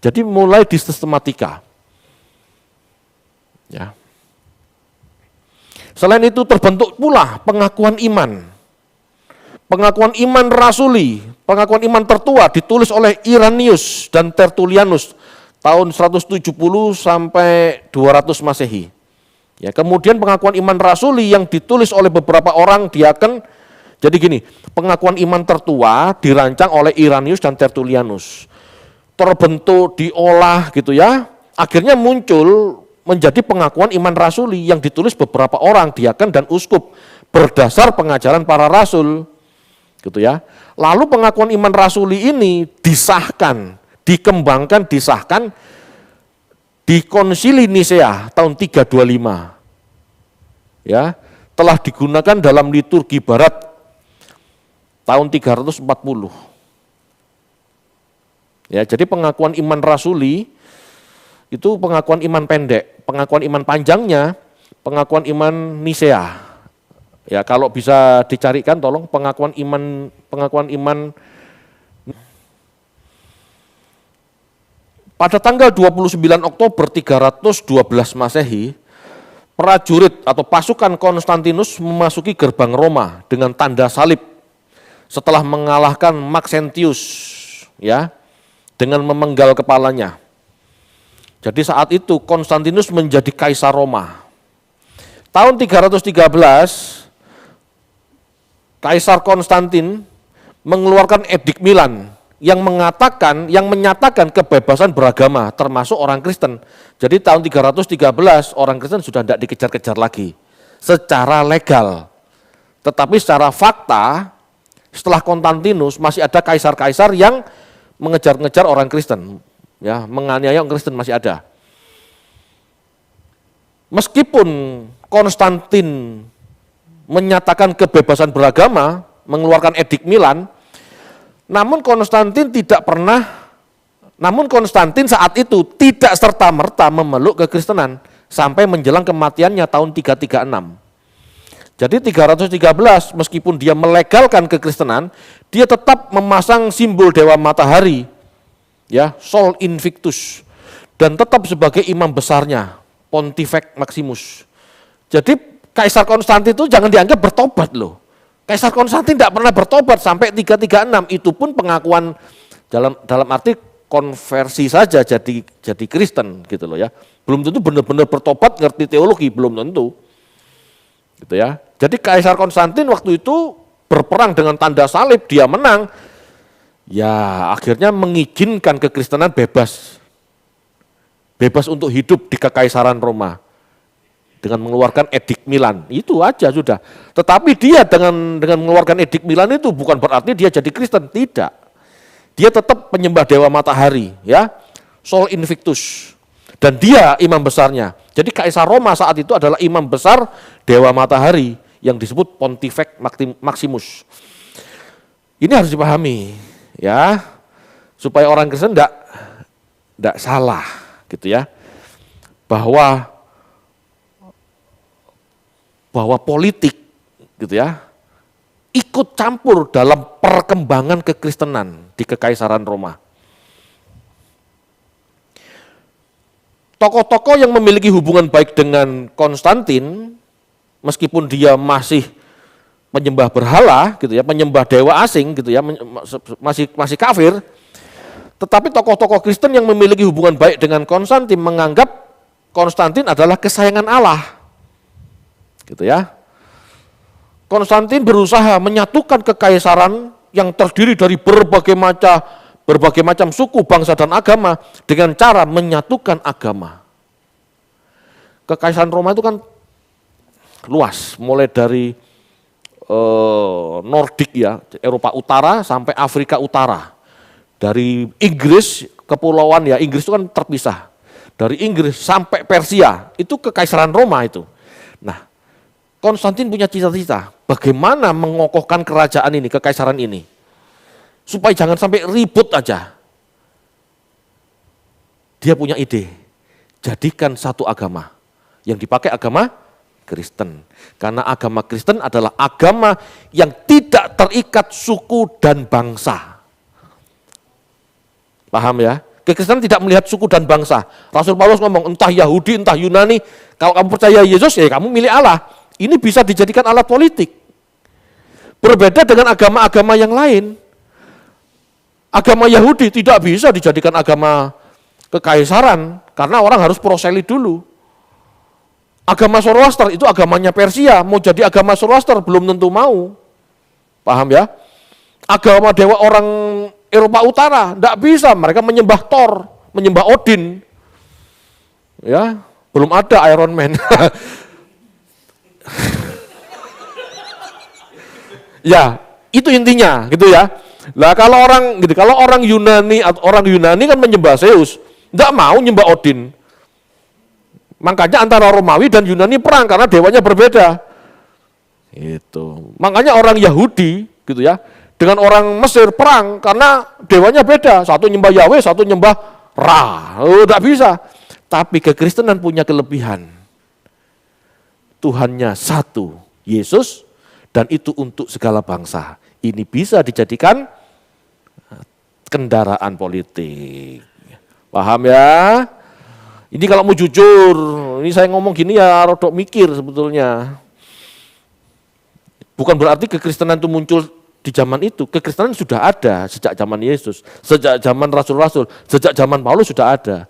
Jadi mulai disistematika. Ya. Selain itu terbentuk pula pengakuan iman. Pengakuan iman rasuli, pengakuan iman tertua ditulis oleh Irenaeus dan Tertullianus tahun 170 sampai 200 Masehi. Ya, kemudian pengakuan iman rasuli yang ditulis oleh beberapa orang diaken. Jadi gini, pengakuan iman tertua dirancang oleh Irenaeus dan Tertullianus. Terbentuk, diolah gitu ya. Akhirnya muncul menjadi pengakuan iman rasuli yang ditulis beberapa orang, diaken dan uskup berdasar pengajaran para rasul. Gitu ya. Lalu pengakuan iman rasuli ini disahkan, dikembangkan, disahkan di Konsili Nisea tahun 325, ya, telah digunakan dalam liturgi barat tahun 340. Ya, jadi pengakuan iman rasuli itu pengakuan iman pendek, pengakuan iman panjangnya pengakuan iman Nisea. Ya, kalau bisa dicarikan tolong pengakuan iman pada tanggal 29 Oktober 312 Masehi, prajurit atau pasukan Konstantinus memasuki gerbang Roma dengan tanda salib setelah mengalahkan Maxentius, ya, dengan memenggal kepalanya. Jadi saat itu Konstantinus menjadi kaisar Roma. Tahun 313, Kaisar Konstantin mengeluarkan edik Milan yang menyatakan kebebasan beragama termasuk orang Kristen. Jadi tahun 313 orang Kristen sudah tidak dikejar-kejar lagi secara legal. Tetapi secara fakta setelah Konstantinus masih ada kaisar-kaisar yang mengejar-ngejar orang Kristen, ya, menganiaya orang Kristen masih ada. Meskipun Konstantin menyatakan kebebasan beragama, mengeluarkan edik Milan, namun Konstantin saat itu tidak serta-merta memeluk kekristenan sampai menjelang kematiannya tahun 336. Jadi 313 meskipun dia melegalkan kekristenan, dia tetap memasang simbol dewa matahari, ya, Sol Invictus, dan tetap sebagai imam besarnya, Pontifex Maximus. Jadi Kaisar Konstantin itu jangan dianggap bertobat loh. Kaisar Konstantin tidak pernah bertobat sampai 336, itu pun pengakuan dalam arti konversi saja jadi Kristen gitu loh ya. Belum tentu benar-benar bertobat ngerti teologi, belum tentu. Gitu ya. Jadi Kaisar Konstantin waktu itu berperang dengan tanda salib, dia menang. Ya, akhirnya mengizinkan kekristenan bebas. Bebas untuk hidup di kekaisaran Roma. Dengan mengeluarkan edik Milan, itu aja sudah. Tetapi dia dengan mengeluarkan edik Milan itu bukan berarti dia jadi Kristen, tidak. Dia tetap penyembah dewa matahari, ya, Sol Invictus. Dan dia imam besarnya. Jadi Kaisar Roma saat itu adalah imam besar dewa matahari yang disebut Pontifex Maximus. Ini harus dipahami, ya, supaya orang Kristen tidak salah, gitu ya, bahwa politik, gitu ya, ikut campur dalam perkembangan kekristenan di Kekaisaran Roma. Tokoh-tokoh yang memiliki hubungan baik dengan Konstantin, meskipun dia masih penyembah berhala, gitu ya, penyembah dewa asing, gitu ya, masih kafir, tetapi tokoh-tokoh Kristen yang memiliki hubungan baik dengan Konstantin menganggap Konstantin adalah kesayangan Allah, gitu ya. Konstantin berusaha menyatukan kekaisaran yang terdiri dari berbagai macam suku, bangsa, dan agama dengan cara menyatukan agama. Kekaisaran Roma itu kan luas, mulai dari Nordik ya, Eropa Utara sampai Afrika Utara. Dari Inggris, kepulauan ya, Inggris itu kan terpisah. Dari Inggris sampai Persia, itu kekaisaran Roma itu. Nah, Konstantin punya cita-cita, bagaimana mengokohkan kerajaan ini, kekaisaran ini. Supaya jangan sampai ribut aja. Dia punya ide, jadikan satu agama. Yang dipakai agama Kristen. Karena agama Kristen adalah agama yang tidak terikat suku dan bangsa. Paham ya? Kekristenan tidak melihat suku dan bangsa. Rasul Paulus ngomong, entah Yahudi, entah Yunani, kalau kamu percaya Yesus, ya kamu milih Allah. Ini bisa dijadikan alat politik. Berbeda dengan agama-agama yang lain. Agama Yahudi tidak bisa dijadikan agama kekaisaran, karena orang harus proseli dulu. Agama Zoroaster itu agamanya Persia, mau jadi agama Zoroaster belum tentu mau. Paham ya? Agama dewa orang Eropa Utara tidak bisa, mereka menyembah Thor, menyembah Odin. Ya, belum ada Iron Man. Ya, itu intinya, gitu ya. Lah kalau orang Yunani atau orang Yunani kan menyembah Zeus, tidak mau nyembah Odin. Makanya antara Romawi dan Yunani perang karena dewanya berbeda. Itu. Makanya orang Yahudi, gitu ya, dengan orang Mesir perang karena dewanya beda. Satu nyembah Yahweh, satu nyembah Ra. Tidak bisa. Tapi kekristenan punya kelebihan. Tuhannya satu, Yesus, dan itu untuk segala bangsa. Ini bisa dijadikan kendaraan politik. Paham ya? Ini kalau mau jujur, ini saya ngomong gini ya rodok mikir sebetulnya. Bukan berarti kekristenan itu muncul di zaman itu. Kekristenan sudah ada sejak zaman Yesus, sejak zaman Rasul-Rasul, sejak zaman Paulus sudah ada.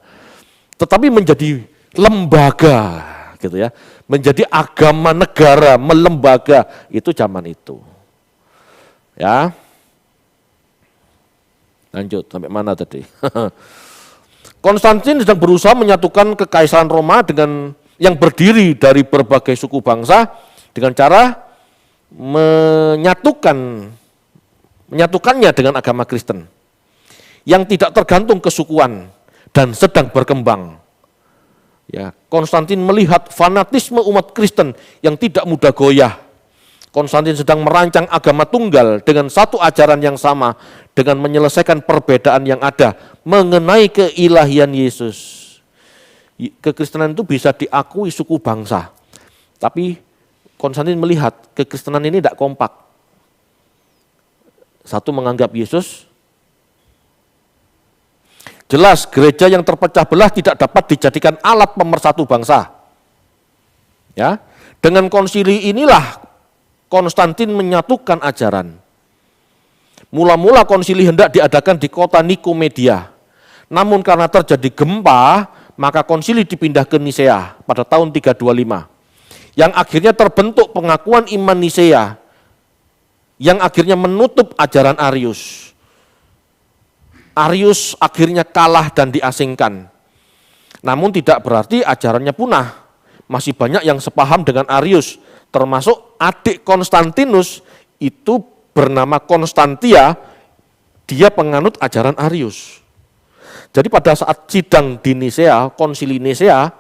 Tetapi menjadi lembaga, gitu ya, menjadi agama negara, melembaga, itu zaman itu. Ya. Lanjut, sampai mana tadi? Konstantin sedang berusaha menyatukan kekaisaran Roma dengan yang berdiri dari berbagai suku bangsa dengan cara menyatukannya dengan agama Kristen yang tidak tergantung kesukuan dan sedang berkembang. Ya, Konstantin melihat fanatisme umat Kristen yang tidak mudah goyah. Konstantin sedang merancang agama tunggal dengan satu ajaran yang sama, dengan menyelesaikan perbedaan yang ada mengenai keilahian Yesus. Kekristenan itu bisa diakui suku bangsa, tapi Konstantin melihat kekristenan ini tidak kompak. Satu menganggap Yesus, jelas gereja yang terpecah belah tidak dapat dijadikan alat pemersatu bangsa. Ya, dengan konsili inilah Konstantin menyatukan ajaran. Mula-mula konsili hendak diadakan di kota Nikomedia. Namun karena terjadi gempa, maka konsili dipindah ke Nisea pada tahun 325. Yang akhirnya terbentuk pengakuan iman Nisea, yang akhirnya menutup ajaran Arius. Arius akhirnya kalah dan diasingkan. Namun tidak berarti ajarannya punah. Masih banyak yang sepaham dengan Arius, termasuk adik Konstantinus itu bernama Konstantia, dia penganut ajaran Arius. Jadi pada saat sidang di Nisea, konsili Nisea,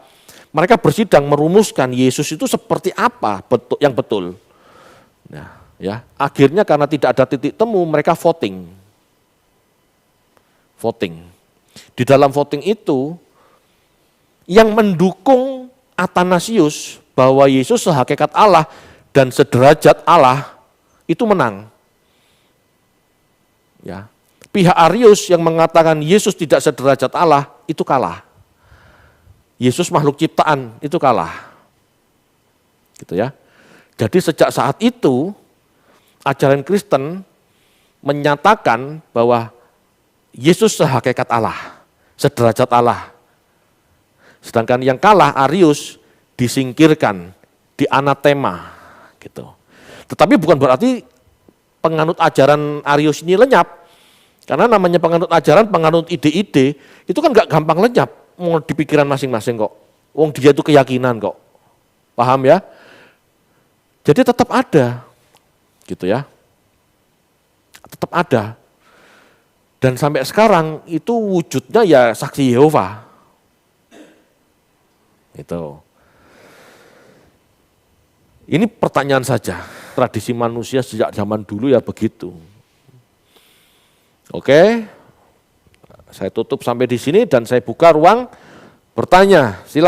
mereka bersidang merumuskan Yesus itu seperti apa yang betul. Nah, ya, akhirnya karena tidak ada titik temu, mereka voting. Di dalam voting itu, yang mendukung Athanasius bahwa Yesus sehakikat Allah dan sederajat Allah itu menang. Ya, pihak Arius yang mengatakan Yesus tidak sederajat Allah itu kalah. Yesus makhluk ciptaan itu kalah. Gitu ya. Jadi sejak saat itu ajaran Kristen menyatakan bahwa Yesus sehakikat Allah, sederajat Allah. Sedangkan yang kalah Arius disingkirkan, dianatema gitu. Tetapi bukan berarti penganut ajaran Arius ini lenyap. Karena namanya penganut ajaran, penganut ide-ide, itu kan gak gampang lenyap mau di pikiran masing-masing kok. Wong dia itu keyakinan kok. Paham ya? Jadi tetap ada. Gitu ya. Tetap ada. Dan sampai sekarang itu wujudnya ya saksi Yehova. Itu. Ini pertanyaan saja. Tradisi manusia sejak zaman dulu ya begitu. Oke, saya tutup sampai di sini dan saya buka ruang bertanya. Silakan.